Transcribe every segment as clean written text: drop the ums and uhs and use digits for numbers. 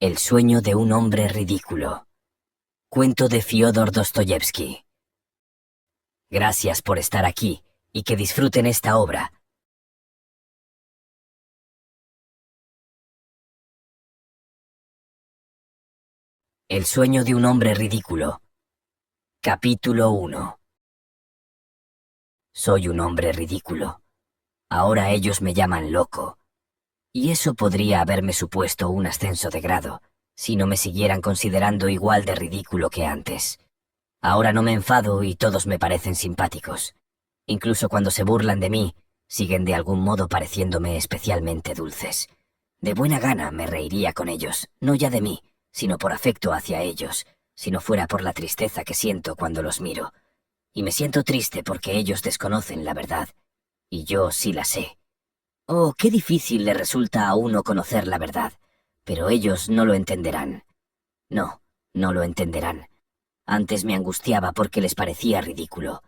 El sueño de un hombre ridículo. Cuento de Fiódor Dostoyevski. Gracias por estar aquí y que disfruten esta obra. El sueño de un hombre ridículo. Capítulo 1. Soy un hombre ridículo. Ahora ellos me llaman loco. Y eso podría haberme supuesto un ascenso de grado, si no me siguieran considerando igual de ridículo que antes. Ahora no me enfado y todos me parecen simpáticos. Incluso cuando se burlan de mí, siguen de algún modo pareciéndome especialmente dulces. De buena gana me reiría con ellos, no ya de mí, sino por afecto hacia ellos, si no fuera por la tristeza que siento cuando los miro. Y me siento triste porque ellos desconocen la verdad, y yo sí la sé. Oh, qué difícil le resulta a uno conocer la verdad, pero ellos no lo entenderán. No, no lo entenderán. Antes me angustiaba porque les parecía ridículo.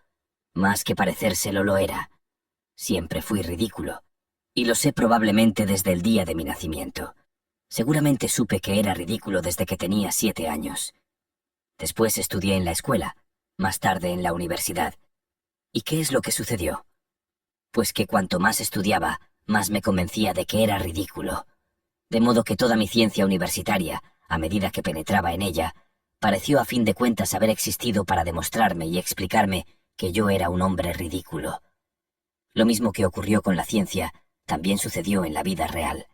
Más que parecérselo lo era. Siempre fui ridículo, y lo sé probablemente desde el día de mi nacimiento. Seguramente supe que era ridículo desde que tenía 7 años. Después estudié en la escuela, más tarde en la universidad. ¿Y qué es lo que sucedió? Pues que cuanto más estudiaba, más me convencía de que era ridículo. De modo que toda mi ciencia universitaria, a medida que penetraba en ella, pareció a fin de cuentas haber existido para demostrarme y explicarme que yo era un hombre ridículo. Lo mismo que ocurrió con la ciencia, también sucedió en la vida real.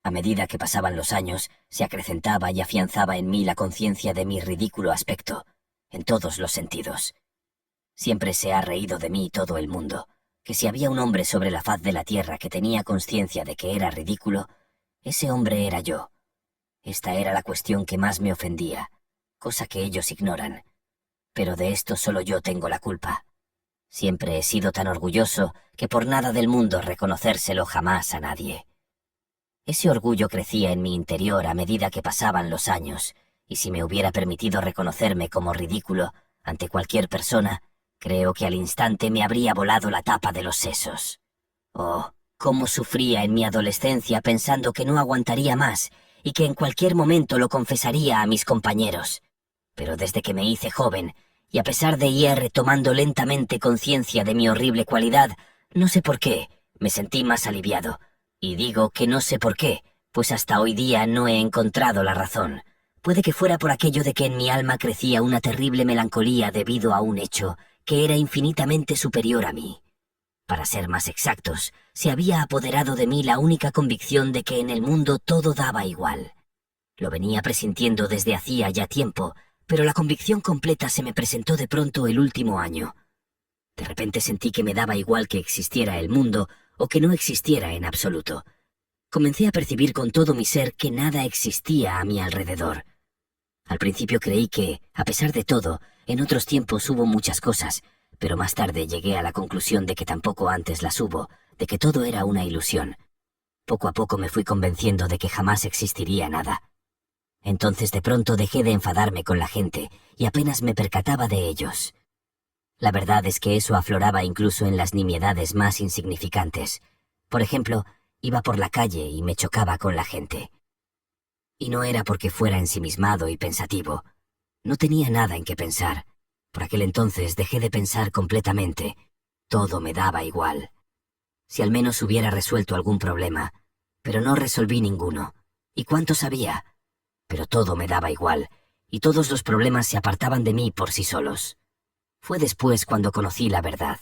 A medida que pasaban los años, se acrecentaba y afianzaba en mí la conciencia de mi ridículo aspecto, en todos los sentidos. Siempre se ha reído de mí todo el mundo, que si había un hombre sobre la faz de la tierra que tenía conciencia de que era ridículo, ese hombre era yo. Esta era la cuestión que más me ofendía, cosa que ellos ignoran. Pero de esto solo yo tengo la culpa. Siempre he sido tan orgulloso que por nada del mundo reconocérselo jamás a nadie. Ese orgullo crecía en mi interior a medida que pasaban los años, y si me hubiera permitido reconocerme como ridículo ante cualquier persona, creo que al instante me habría volado la tapa de los sesos. Oh, cómo sufría en mi adolescencia pensando que no aguantaría más y que en cualquier momento lo confesaría a mis compañeros. Pero desde que me hice joven, y a pesar de ir retomando lentamente conciencia de mi horrible cualidad, no sé por qué, me sentí más aliviado. Y digo que no sé por qué, pues hasta hoy día no he encontrado la razón. Puede que fuera por aquello de que en mi alma crecía una terrible melancolía debido a un hecho que era infinitamente superior a mí. Para ser más exactos, se había apoderado de mí la única convicción de que en el mundo todo daba igual. Lo venía presintiendo desde hacía ya tiempo, pero la convicción completa se me presentó de pronto el último año. De repente sentí que me daba igual que existiera el mundo o que no existiera en absoluto. Comencé a percibir con todo mi ser que nada existía a mi alrededor. Al principio creí que, a pesar de todo, en otros tiempos hubo muchas cosas, pero más tarde llegué a la conclusión de que tampoco antes las hubo, de que todo era una ilusión. Poco a poco me fui convenciendo de que jamás existiría nada. Entonces de pronto dejé de enfadarme con la gente y apenas me percataba de ellos. La verdad es que eso afloraba incluso en las nimiedades más insignificantes. Por ejemplo, iba por la calle y me chocaba con la gente. Y no era porque fuera ensimismado y pensativo. No tenía nada en qué pensar. Por aquel entonces dejé de pensar completamente. Todo me daba igual. Si al menos hubiera resuelto algún problema. Pero no resolví ninguno. ¿Y cuántos había? Pero todo me daba igual, y todos los problemas se apartaban de mí por sí solos. Fue después cuando conocí la verdad.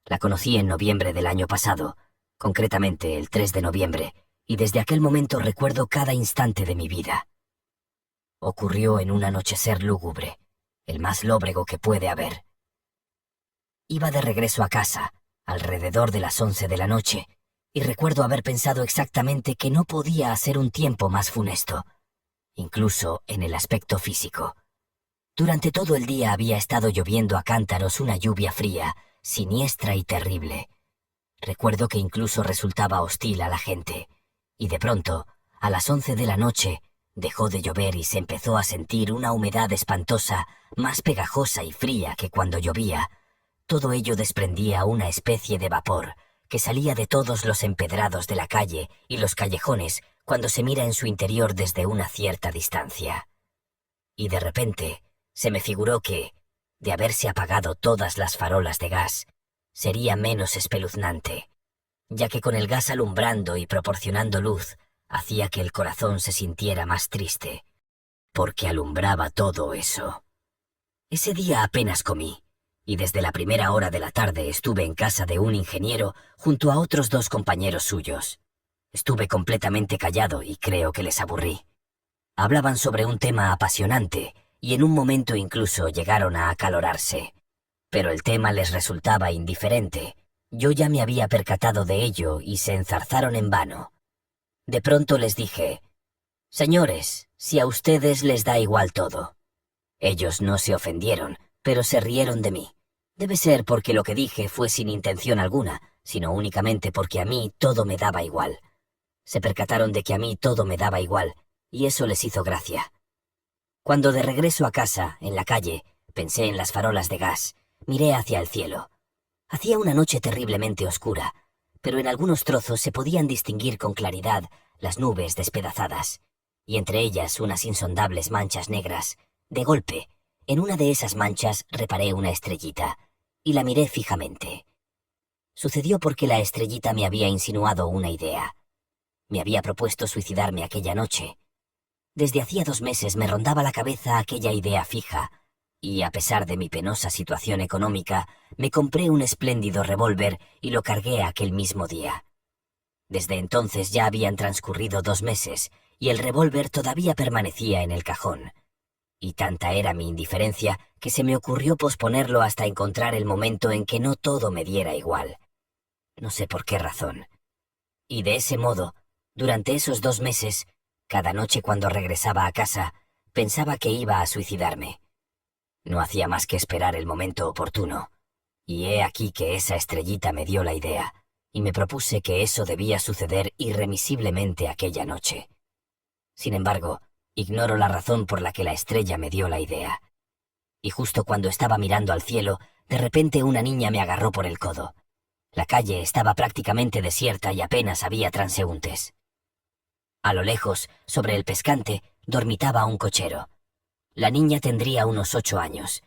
La conocí en noviembre del año pasado, concretamente el 3 de noviembre, y desde aquel momento recuerdo cada instante de mi vida. Ocurrió en un anochecer lúgubre, el más lóbrego que puede haber. Iba de regreso a casa, alrededor de las 11 de la noche, y recuerdo haber pensado exactamente que no podía hacer un tiempo más funesto, incluso en el aspecto físico. Durante todo el día había estado lloviendo a cántaros una lluvia fría, siniestra y terrible. Recuerdo que incluso resultaba hostil a la gente, y de pronto, a las 11 de la noche, dejó de llover y se empezó a sentir una humedad espantosa, más pegajosa y fría que cuando llovía. Todo ello desprendía una especie de vapor que salía de todos los empedrados de la calle y los callejones cuando se mira en su interior desde una cierta distancia. Y de repente se me figuró que, de haberse apagado todas las farolas de gas, sería menos espeluznante, ya que con el gas alumbrando y proporcionando luz, hacía que el corazón se sintiera más triste, porque alumbraba todo eso. Ese día apenas comí, y desde la primera hora de la tarde estuve en casa de un ingeniero junto a otros 2 compañeros suyos. Estuve completamente callado y creo que les aburrí. Hablaban sobre un tema apasionante, y en un momento incluso llegaron a acalorarse. Pero el tema les resultaba indiferente. Yo ya me había percatado de ello y se enzarzaron en vano. De pronto les dije: «Señores, si a ustedes les da igual todo». Ellos no se ofendieron, pero se rieron de mí. Debe ser porque lo que dije fue sin intención alguna, sino únicamente porque a mí todo me daba igual. Se percataron de que a mí todo me daba igual, y eso les hizo gracia. Cuando de regreso a casa, en la calle, pensé en las farolas de gas, miré hacia el cielo. Hacía una noche terriblemente oscura, pero en algunos trozos se podían distinguir con claridad las nubes despedazadas, y entre ellas unas insondables manchas negras. De golpe, en una de esas manchas reparé una estrellita, y la miré fijamente. Sucedió porque la estrellita me había insinuado una idea. Me había propuesto suicidarme aquella noche. Desde hacía 2 meses me rondaba la cabeza aquella idea fija, y a pesar de mi penosa situación económica, me compré un espléndido revólver y lo cargué aquel mismo día. Desde entonces ya habían transcurrido 2 meses, y el revólver todavía permanecía en el cajón. Y tanta era mi indiferencia que se me ocurrió posponerlo hasta encontrar el momento en que no todo me diera igual. No sé por qué razón. Y de ese modo, durante esos 2 meses, cada noche cuando regresaba a casa, pensaba que iba a suicidarme. No hacía más que esperar el momento oportuno, y he aquí que esa estrellita me dio la idea, y me propuse que eso debía suceder irremisiblemente aquella noche. Sin embargo, ignoro la razón por la que la estrella me dio la idea. Y justo cuando estaba mirando al cielo, de repente una niña me agarró por el codo. La calle estaba prácticamente desierta y apenas había transeúntes. A lo lejos, sobre el pescante, dormitaba un cochero. La niña tendría unos 8 años.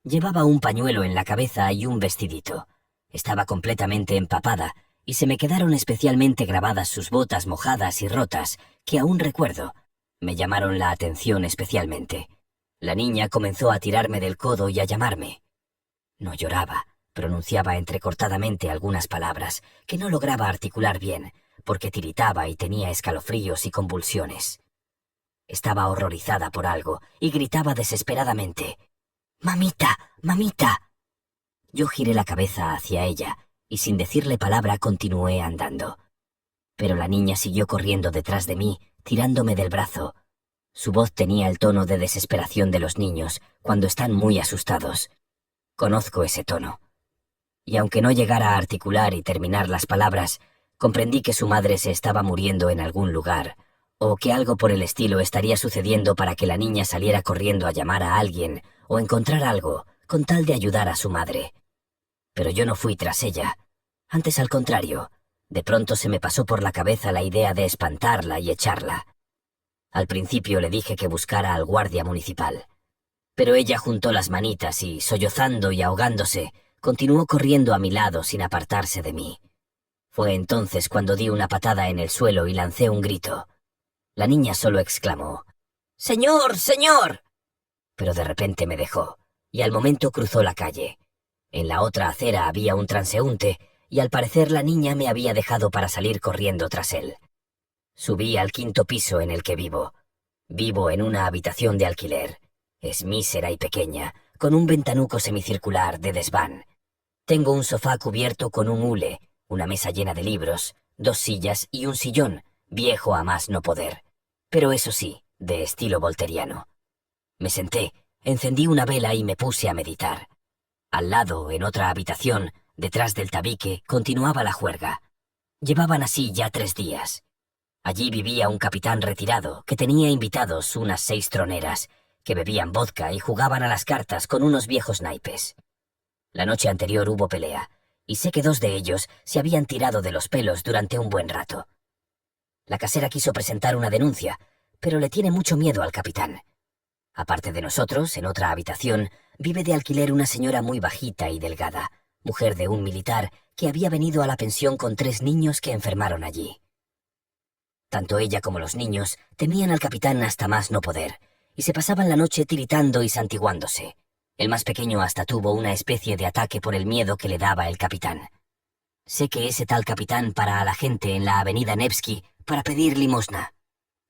Llevaba un pañuelo en la cabeza y un vestidito. Estaba completamente empapada, y se me quedaron especialmente grabadas sus botas mojadas y rotas, que aún recuerdo. Me llamaron la atención especialmente. La niña comenzó a tirarme del codo y a llamarme. No lloraba, pronunciaba entrecortadamente algunas palabras, que no lograba articular bien, porque tiritaba y tenía escalofríos y convulsiones. Estaba horrorizada por algo y gritaba desesperadamente: «¡Mamita! ¡Mamita!». Yo giré la cabeza hacia ella y sin decirle palabra continué andando. Pero la niña siguió corriendo detrás de mí, tirándome del brazo. Su voz tenía el tono de desesperación de los niños cuando están muy asustados. Conozco ese tono. Y aunque no llegara a articular y terminar las palabras, comprendí que su madre se estaba muriendo en algún lugar, o que algo por el estilo estaría sucediendo para que la niña saliera corriendo a llamar a alguien o encontrar algo con tal de ayudar a su madre. Pero yo no fui tras ella. Antes, al contrario, de pronto se me pasó por la cabeza la idea de espantarla y echarla. Al principio le dije que buscara al guardia municipal, pero ella juntó las manitas y, sollozando y ahogándose, continuó corriendo a mi lado sin apartarse de mí. Fue entonces cuando di una patada en el suelo y lancé un grito. La niña solo exclamó: «¡Señor, señor!». Pero de repente me dejó, y al momento cruzó la calle. En la otra acera había un transeúnte, y al parecer la niña me había dejado para salir corriendo tras él. Subí al 5.º piso en el que vivo. Vivo en una habitación de alquiler. Es mísera y pequeña, con un ventanuco semicircular de desván. Tengo un sofá cubierto con un hule, una mesa llena de libros, 2 sillas y un sillón, viejo a más no poder, pero eso sí, de estilo volteriano. Me senté, encendí una vela y me puse a meditar. Al lado, en otra habitación, detrás del tabique, continuaba la juerga. Llevaban así ya 3 días. Allí vivía un capitán retirado que tenía invitados unas 6 troneras, que bebían vodka y jugaban a las cartas con unos viejos naipes. La noche anterior hubo pelea, y sé que 2 de ellos se habían tirado de los pelos durante un buen rato. La casera quiso presentar una denuncia, pero le tiene mucho miedo al capitán. Aparte de nosotros, en otra habitación, vive de alquiler una señora muy bajita y delgada, mujer de un militar que había venido a la pensión con 3 niños que enfermaron allí. Tanto ella como los niños temían al capitán hasta más no poder, y se pasaban la noche tiritando y santiguándose. El más pequeño hasta tuvo una especie de ataque por el miedo que le daba el capitán. Sé que ese tal capitán para a la gente en la avenida Nevsky para pedir limosna.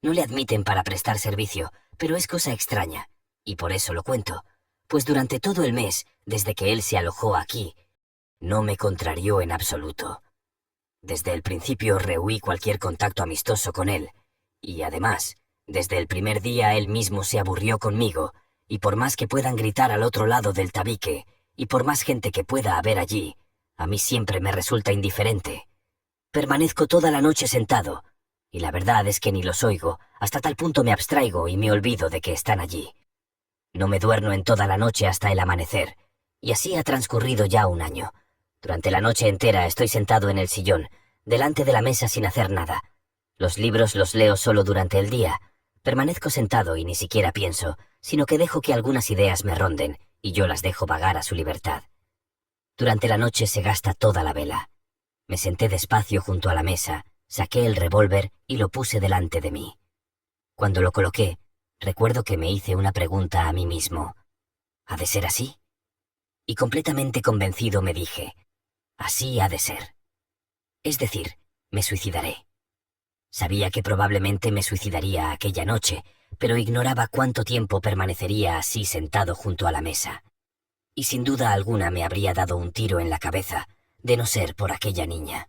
No le admiten para prestar servicio, pero es cosa extraña, y por eso lo cuento, pues durante todo el mes, desde que él se alojó aquí, no me contrarió en absoluto. Desde el principio rehuí cualquier contacto amistoso con él, y además, desde el primer día él mismo se aburrió conmigo, y por más que puedan gritar al otro lado del tabique, y por más gente que pueda haber allí, a mí siempre me resulta indiferente. Permanezco toda la noche sentado, y la verdad es que ni los oigo, hasta tal punto me abstraigo y me olvido de que están allí. No me duerno en toda la noche hasta el amanecer, y así ha transcurrido ya un año. Durante la noche entera estoy sentado en el sillón, delante de la mesa sin hacer nada. Los libros los leo solo durante el día. Permanezco sentado y ni siquiera pienso, sino que dejo que algunas ideas me ronden, y yo las dejo vagar a su libertad. Durante la noche se gasta toda la vela. Me senté despacio junto a la mesa, saqué el revólver y lo puse delante de mí. Cuando lo coloqué, recuerdo que me hice una pregunta a mí mismo. ¿Ha de ser así? Y completamente convencido me dije, así ha de ser. Es decir, me suicidaré. Sabía que probablemente me suicidaría aquella noche, pero ignoraba cuánto tiempo permanecería así sentado junto a la mesa. Y sin duda alguna me habría dado un tiro en la cabeza, de no ser por aquella niña.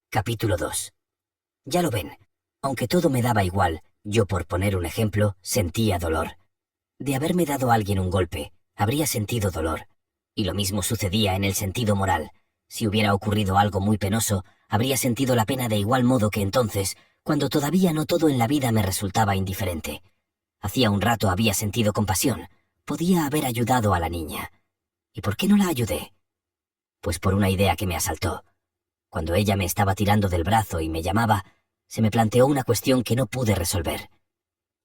Capítulo 2. Ya lo ven, aunque todo me daba igual, yo por poner un ejemplo, sentía dolor. De haberme dado a alguien un golpe, habría sentido dolor. Y lo mismo sucedía en el sentido moral. Si hubiera ocurrido algo muy penoso, habría sentido la pena de igual modo que entonces, cuando todavía no todo en la vida me resultaba indiferente. Hacía un rato había sentido compasión. Podía haber ayudado a la niña. ¿Y por qué no la ayudé? Pues por una idea que me asaltó. Cuando ella me estaba tirando del brazo y me llamaba, se me planteó una cuestión que no pude resolver.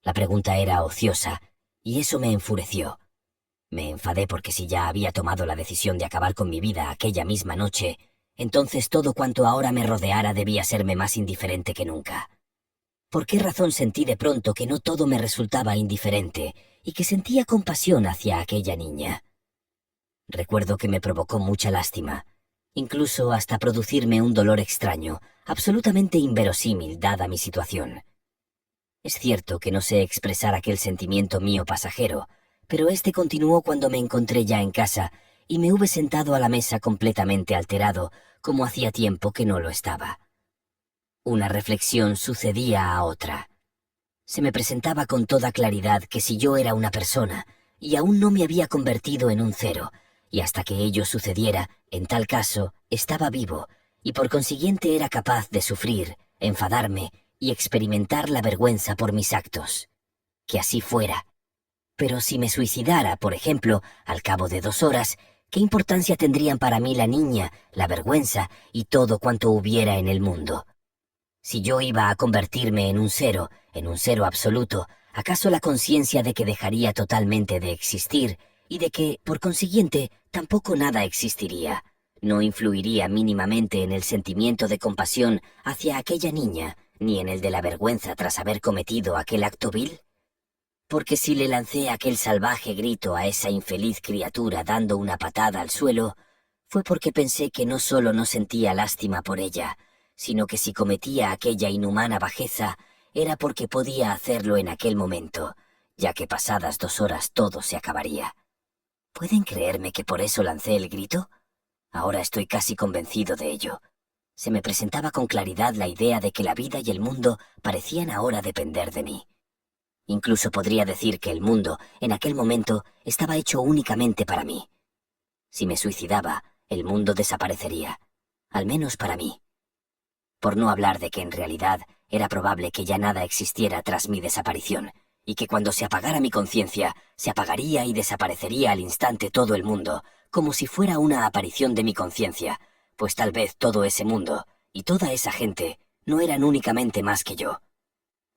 La pregunta era ociosa, y eso me enfureció. Me enfadé porque si ya había tomado la decisión de acabar con mi vida aquella misma noche, entonces todo cuanto ahora me rodeara debía serme más indiferente que nunca. ¿Por qué razón sentí de pronto que no todo me resultaba indiferente y que sentía compasión hacia aquella niña? Recuerdo que me provocó mucha lástima, incluso hasta producirme un dolor extraño, absolutamente inverosímil dada mi situación. Es cierto que no sé expresar aquel sentimiento mío pasajero, pero este continuó cuando me encontré ya en casa y me hube sentado a la mesa completamente alterado, como hacía tiempo que no lo estaba. Una reflexión sucedía a otra. Se me presentaba con toda claridad que si yo era una persona, y aún no me había convertido en un cero, y hasta que ello sucediera, en tal caso, estaba vivo, y por consiguiente era capaz de sufrir, enfadarme y experimentar la vergüenza por mis actos. Que así fuera. Pero si me suicidara, por ejemplo, al cabo de 2 horas, ¿qué importancia tendrían para mí la niña, la vergüenza y todo cuanto hubiera en el mundo? Si yo iba a convertirme en un cero absoluto, ¿acaso la conciencia de que dejaría totalmente de existir y de que, por consiguiente, tampoco nada existiría, no influiría mínimamente en el sentimiento de compasión hacia aquella niña, ni en el de la vergüenza tras haber cometido aquel acto vil? Porque si le lancé aquel salvaje grito a esa infeliz criatura dando una patada al suelo, fue porque pensé que no solo no sentía lástima por ella, sino que si cometía aquella inhumana bajeza, era porque podía hacerlo en aquel momento, ya que pasadas 2 horas todo se acabaría. ¿Pueden creerme que por eso lancé el grito? Ahora estoy casi convencido de ello. Se me presentaba con claridad la idea de que la vida y el mundo parecían ahora depender de mí. Incluso podría decir que el mundo, en aquel momento, estaba hecho únicamente para mí. Si me suicidaba, el mundo desaparecería, al menos para mí. Por no hablar de que en realidad era probable que ya nada existiera tras mi desaparición, y que cuando se apagara mi conciencia, se apagaría y desaparecería al instante todo el mundo, como si fuera una aparición de mi conciencia, pues tal vez todo ese mundo y toda esa gente no eran únicamente más que yo.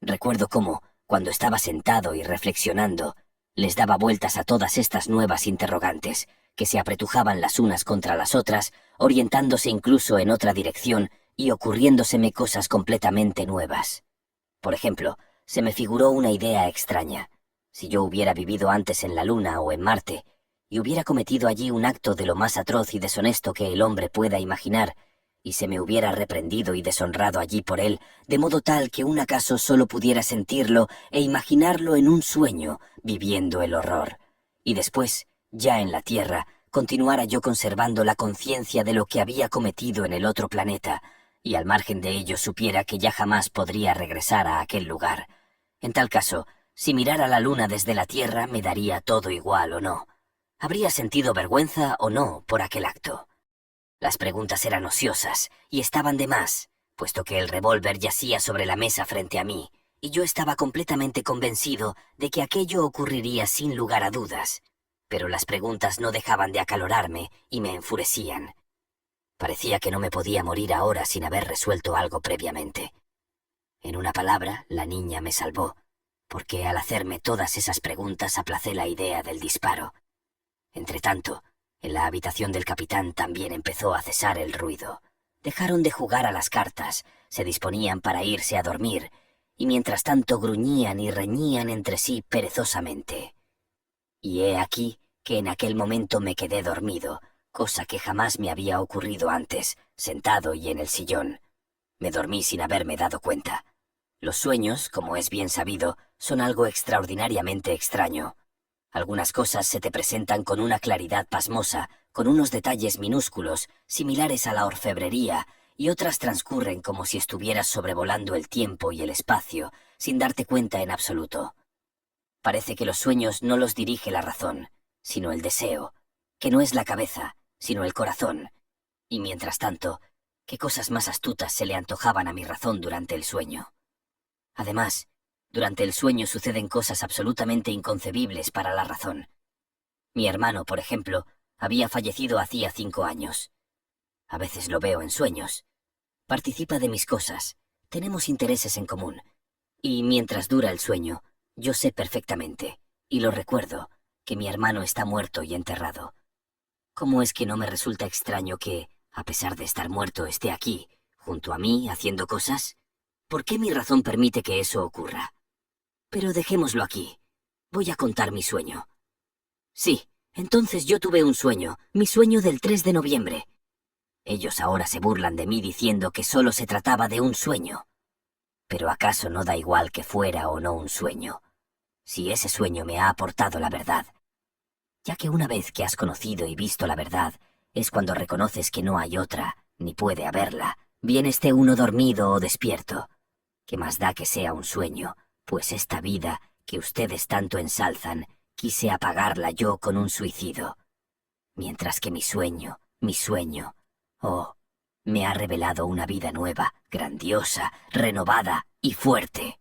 Recuerdo cómo, cuando estaba sentado y reflexionando, les daba vueltas a todas estas nuevas interrogantes, que se apretujaban las unas contra las otras, orientándose incluso en otra dirección y ocurriéndoseme cosas completamente nuevas. Por ejemplo, se me figuró una idea extraña. Si yo hubiera vivido antes en la Luna o en Marte, y hubiera cometido allí un acto de lo más atroz y deshonesto que el hombre pueda imaginar, y se me hubiera reprendido y deshonrado allí por él, de modo tal que un acaso solo pudiera sentirlo e imaginarlo en un sueño, viviendo el horror. Y después, ya en la Tierra, continuara yo conservando la conciencia de lo que había cometido en el otro planeta, y al margen de ello supiera que ya jamás podría regresar a aquel lugar. En tal caso, si mirara la Luna desde la Tierra me daría todo igual o no. ¿Habría sentido vergüenza o no por aquel acto? Las preguntas eran ociosas y estaban de más, puesto que el revólver yacía sobre la mesa frente a mí, y yo estaba completamente convencido de que aquello ocurriría sin lugar a dudas. Pero las preguntas no dejaban de acalorarme y me enfurecían. Parecía que no me podía morir ahora sin haber resuelto algo previamente. En una palabra, la niña me salvó, porque al hacerme todas esas preguntas aplacé la idea del disparo. Entretanto, en la habitación del capitán también empezó a cesar el ruido. Dejaron de jugar a las cartas, se disponían para irse a dormir, y mientras tanto gruñían y reñían entre sí perezosamente. Y he aquí que en aquel momento me quedé dormido, cosa que jamás me había ocurrido antes, sentado y en el sillón. Me dormí sin haberme dado cuenta. Los sueños, como es bien sabido, son algo extraordinariamente extraño. Algunas cosas se te presentan con una claridad pasmosa, con unos detalles minúsculos, similares a la orfebrería, y otras transcurren como si estuvieras sobrevolando el tiempo y el espacio, sin darte cuenta en absoluto. Parece que los sueños no los dirige la razón, sino el deseo, que no es la cabeza, sino el corazón. Y mientras tanto, qué cosas más astutas se le antojaban a mi razón durante el sueño. Además, durante el sueño suceden cosas absolutamente inconcebibles para la razón. Mi hermano, por ejemplo, había fallecido hacía 5 años. A veces lo veo en sueños. Participa de mis cosas, tenemos intereses en común. Y mientras dura el sueño, yo sé perfectamente, y lo recuerdo, que mi hermano está muerto y enterrado. ¿Cómo es que no me resulta extraño que, a pesar de estar muerto, esté aquí, junto a mí, haciendo cosas? ¿Por qué mi razón permite que eso ocurra? Pero dejémoslo aquí. Voy a contar mi sueño. Sí, entonces yo tuve un sueño, mi sueño del 3 de noviembre. Ellos ahora se burlan de mí diciendo que solo se trataba de un sueño. Pero ¿acaso no da igual que fuera o no un sueño? Si ese sueño me ha aportado la verdad. Ya que una vez que has conocido y visto la verdad, es cuando reconoces que no hay otra, ni puede haberla, bien esté uno dormido o despierto. ¿Qué más da que sea un sueño? Pues esta vida, que ustedes tanto ensalzan, quise apagarla yo con un suicidio. Mientras que mi sueño, oh, me ha revelado una vida nueva, grandiosa, renovada y fuerte.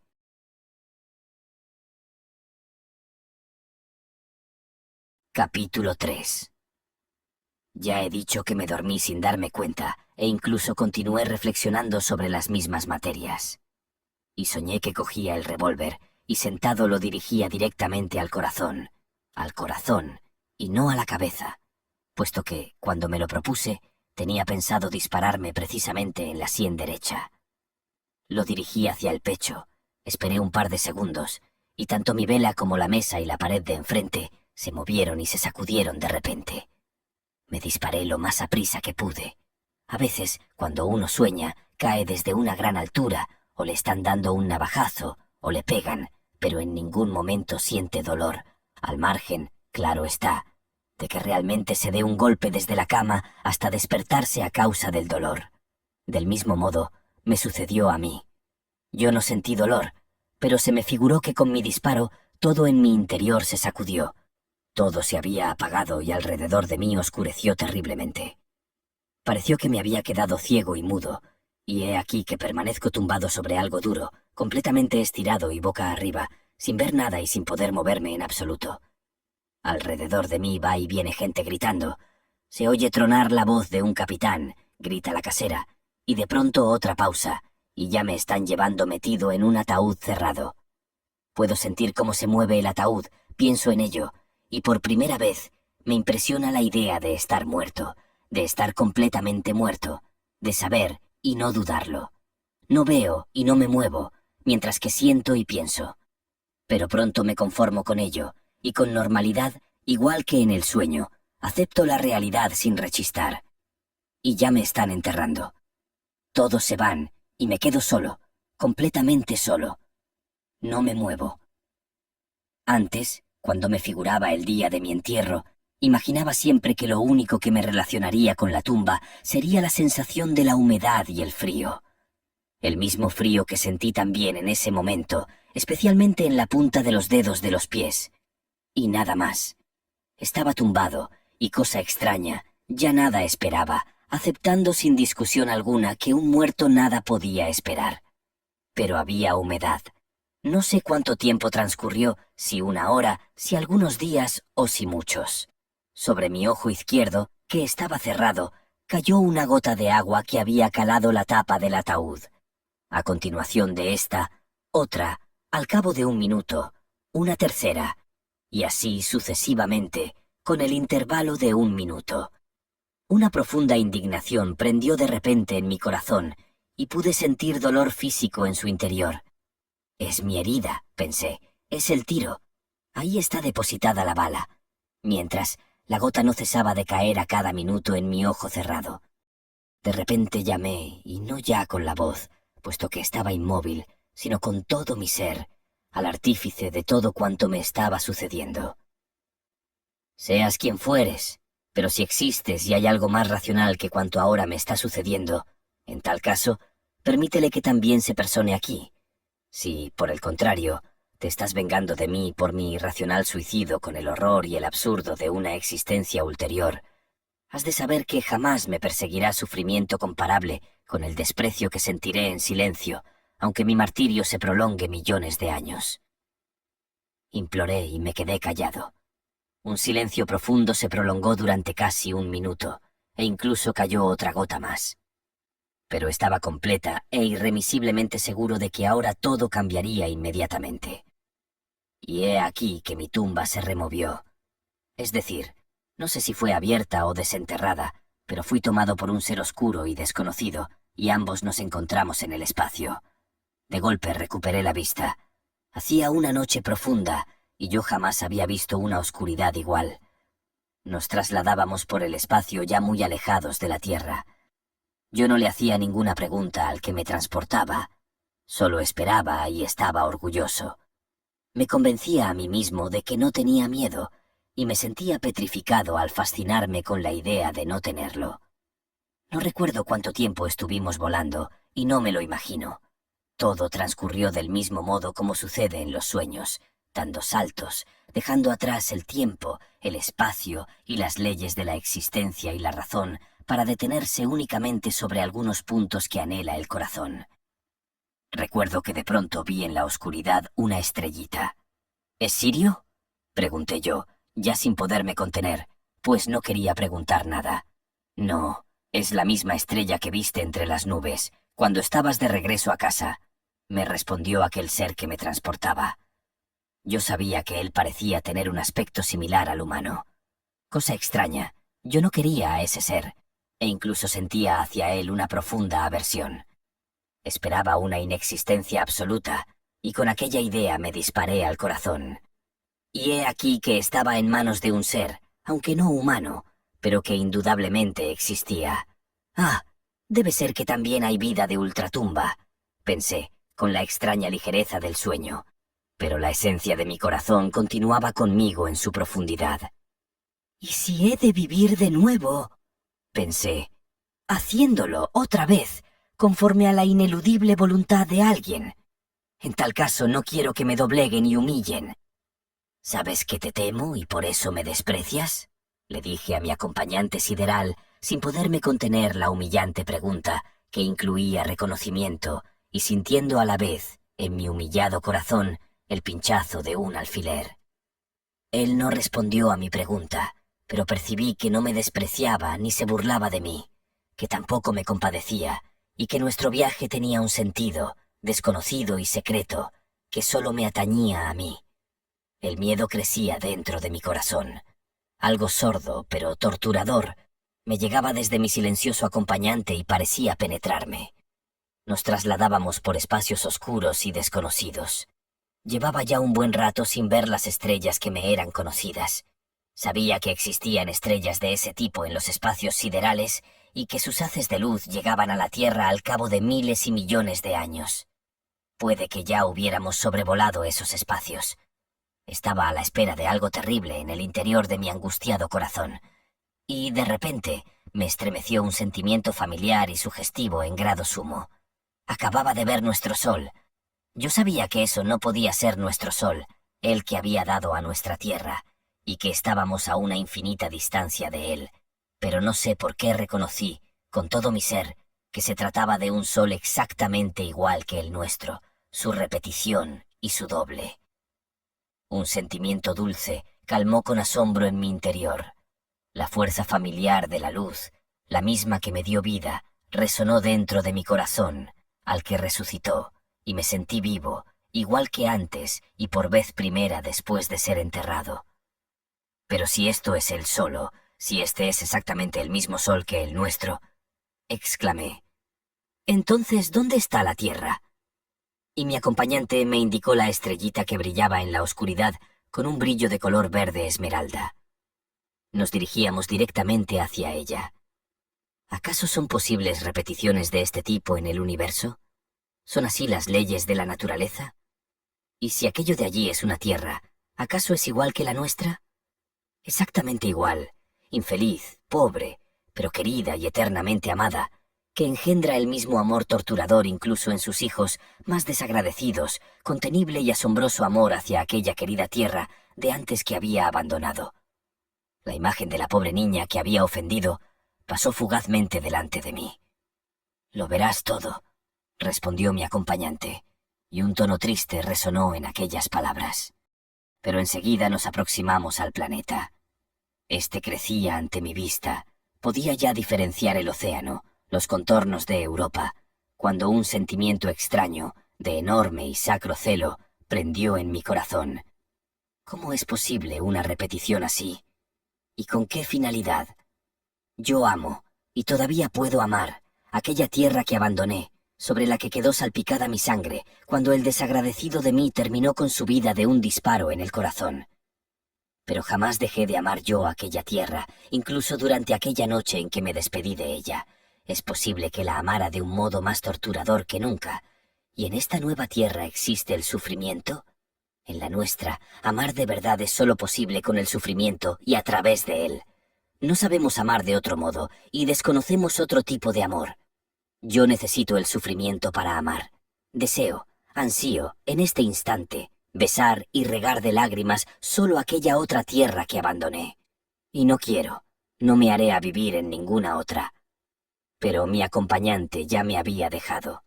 Capítulo 3. Ya he dicho que me dormí sin darme cuenta, e incluso continué reflexionando sobre las mismas materias. Y soñé que cogía el revólver, y sentado lo dirigía directamente al corazón, y no a la cabeza, puesto que, cuando me lo propuse, tenía pensado dispararme precisamente en la sien derecha. Lo dirigí hacia el pecho, esperé un par de segundos, y tanto mi vela como la mesa y la pared de enfrente se movieron y se sacudieron de repente. Me disparé lo más aprisa que pude. A veces, cuando uno sueña, cae desde una gran altura, o le están dando un navajazo, o le pegan, pero en ningún momento siente dolor, al margen, claro está, de que realmente se dé un golpe desde la cama hasta despertarse a causa del dolor. Del mismo modo, me sucedió a mí. Yo no sentí dolor, pero se me figuró que con mi disparo todo en mi interior se sacudió. Todo se había apagado y alrededor de mí oscureció terriblemente. Pareció que me había quedado ciego y mudo, y he aquí que permanezco tumbado sobre algo duro, completamente estirado y boca arriba, sin ver nada y sin poder moverme en absoluto. Alrededor de mí va y viene gente gritando, Se oye tronar la voz de un capitán, grita la casera, y de pronto otra pausa, y ya me están llevando metido en un ataúd cerrado. Puedo sentir cómo se mueve el ataúd, pienso en ello, y por primera vez me impresiona la idea de estar muerto, de estar completamente muerto, de saber y no dudarlo. No veo y no me muevo, mientras que siento y pienso. Pero pronto me conformo con ello, y con normalidad, igual que en el sueño, acepto la realidad sin rechistar. Y ya me están enterrando. Todos se van, y me quedo solo, completamente solo. No me muevo. Antes, cuando me figuraba el día de mi entierro, imaginaba siempre que lo único que me relacionaría con la tumba sería la sensación de la humedad y el frío. El mismo frío que sentí también en ese momento, especialmente en la punta de los dedos de los pies. Y nada más. Estaba tumbado, y cosa extraña, ya nada esperaba, aceptando sin discusión alguna que un muerto nada podía esperar. Pero había humedad. No sé cuánto tiempo transcurrió, si una hora, si algunos días o si muchos. Sobre mi ojo izquierdo, que estaba cerrado, cayó una gota de agua que había calado la tapa del ataúd. A continuación de esta, otra, al cabo de un minuto, una tercera, y así sucesivamente, con el intervalo de un minuto. Una profunda indignación prendió de repente en mi corazón, y pude sentir dolor físico en su interior. Es mi herida, pensé, es el tiro. Ahí está depositada la bala. Mientras, la gota no cesaba de caer a cada minuto en mi ojo cerrado. De repente llamé, y no ya con la voz, puesto que estaba inmóvil, sino con todo mi ser, al artífice de todo cuanto me estaba sucediendo. Seas quien fueres, pero si existes y hay algo más racional que cuanto ahora me está sucediendo, en tal caso, permítele que también se persone aquí. Si, por el contrario, te estás vengando de mí por mi irracional suicidio con el horror y el absurdo de una existencia ulterior, has de saber que jamás me perseguirá sufrimiento comparable con el desprecio que sentiré en silencio, aunque mi martirio se prolongue millones de años. Imploré y me quedé callado. Un silencio profundo se prolongó durante casi un minuto, e incluso cayó otra gota más. Pero estaba completa e irremisiblemente seguro de que ahora todo cambiaría inmediatamente. Y he aquí que mi tumba se removió. Es decir, no sé si fue abierta o desenterrada, pero fui tomado por un ser oscuro y desconocido, y ambos nos encontramos en el espacio. De golpe recuperé la vista. Hacía una noche profunda, y yo jamás había visto una oscuridad igual. Nos trasladábamos por el espacio ya muy alejados de la Tierra. Yo no le hacía ninguna pregunta al que me transportaba. Solo esperaba y estaba orgulloso. Me convencía a mí mismo de que no tenía miedo, y me sentía petrificado al fascinarme con la idea de no tenerlo. No recuerdo cuánto tiempo estuvimos volando, y no me lo imagino. Todo transcurrió del mismo modo como sucede en los sueños, dando saltos, dejando atrás el tiempo, el espacio y las leyes de la existencia y la razón, para detenerse únicamente sobre algunos puntos que anhela el corazón. Recuerdo que de pronto vi en la oscuridad una estrellita. ¿Es Sirio?, pregunté yo, ya sin poderme contener, pues no quería preguntar nada. No, es la misma estrella que viste entre las nubes, cuando estabas de regreso a casa, me respondió aquel ser que me transportaba. Yo sabía que él parecía tener un aspecto similar al humano. Cosa extraña, yo no quería a ese ser, e incluso sentía hacia él una profunda aversión. Esperaba una inexistencia absoluta, y con aquella idea me disparé al corazón. Y he aquí que estaba en manos de un ser, aunque no humano, pero que indudablemente existía. Ah, debe ser que también hay vida de ultratumba, pensé, con la extraña ligereza del sueño, pero la esencia de mi corazón continuaba conmigo en su profundidad. ¿Y si he de vivir de nuevo?, pensé, haciéndolo otra vez, conforme a la ineludible voluntad de alguien. En tal caso no quiero que me dobleguen y humillen. ¿Sabes que te temo y por eso me desprecias?, le dije a mi acompañante sideral, sin poderme contener la humillante pregunta, que incluía reconocimiento, y sintiendo a la vez, en mi humillado corazón, el pinchazo de un alfiler. Él no respondió a mi pregunta, pero percibí que no me despreciaba ni se burlaba de mí, que tampoco me compadecía, y que nuestro viaje tenía un sentido, desconocido y secreto, que solo me atañía a mí. El miedo crecía dentro de mi corazón. Algo sordo, pero torturador, me llegaba desde mi silencioso acompañante y parecía penetrarme. Nos trasladábamos por espacios oscuros y desconocidos. Llevaba ya un buen rato sin ver las estrellas que me eran conocidas. Sabía que existían estrellas de ese tipo en los espacios siderales y que sus haces de luz llegaban a la Tierra al cabo de miles y millones de años. Puede que ya hubiéramos sobrevolado esos espacios. Estaba a la espera de algo terrible en el interior de mi angustiado corazón, y de repente me estremeció un sentimiento familiar y sugestivo en grado sumo. Acababa de ver nuestro sol. Yo sabía que eso no podía ser nuestro sol, el que había dado a nuestra tierra, y que estábamos a una infinita distancia de él, pero no sé por qué reconocí, con todo mi ser, que se trataba de un sol exactamente igual que el nuestro, su repetición y su doble. Un sentimiento dulce calmó con asombro en mi interior. La fuerza familiar de la luz, la misma que me dio vida, resonó dentro de mi corazón, al que resucitó, y me sentí vivo, igual que antes y por vez primera después de ser enterrado. Pero si esto es el solo, si este es exactamente el mismo sol que el nuestro, exclamé, entonces, ¿dónde está la Tierra? Y mi acompañante me indicó la estrellita que brillaba en la oscuridad con un brillo de color verde esmeralda. Nos dirigíamos directamente hacia ella. ¿Acaso son posibles repeticiones de este tipo en el universo? ¿Son así las leyes de la naturaleza? ¿Y si aquello de allí es una tierra, acaso es igual que la nuestra? Exactamente igual, infeliz, pobre, pero querida y eternamente amada, que engendra el mismo amor torturador incluso en sus hijos más desagradecidos, contenible y asombroso amor hacia aquella querida tierra de antes que había abandonado. La imagen de la pobre niña que había ofendido pasó fugazmente delante de mí. «Lo verás todo», respondió mi acompañante, y un tono triste resonó en aquellas palabras. Pero enseguida nos aproximamos al planeta. Este crecía ante mi vista. Podía ya diferenciar el océano, los contornos de Europa, cuando un sentimiento extraño, de enorme y sacro celo, prendió en mi corazón. ¿Cómo es posible una repetición así? ¿Y con qué finalidad? Yo amo, y todavía puedo amar, aquella tierra que abandoné, sobre la que quedó salpicada mi sangre, cuando el desagradecido de mí terminó con su vida de un disparo en el corazón. Pero jamás dejé de amar yo aquella tierra, incluso durante aquella noche en que me despedí de ella. Es posible que la amara de un modo más torturador que nunca. ¿Y en esta nueva tierra existe el sufrimiento? En la nuestra, amar de verdad es solo posible con el sufrimiento y a través de él. No sabemos amar de otro modo y desconocemos otro tipo de amor. Yo necesito el sufrimiento para amar. Deseo, ansío, en este instante, besar y regar de lágrimas solo aquella otra tierra que abandoné. Y no quiero, no me haré a vivir en ninguna otra. Pero mi acompañante ya me había dejado.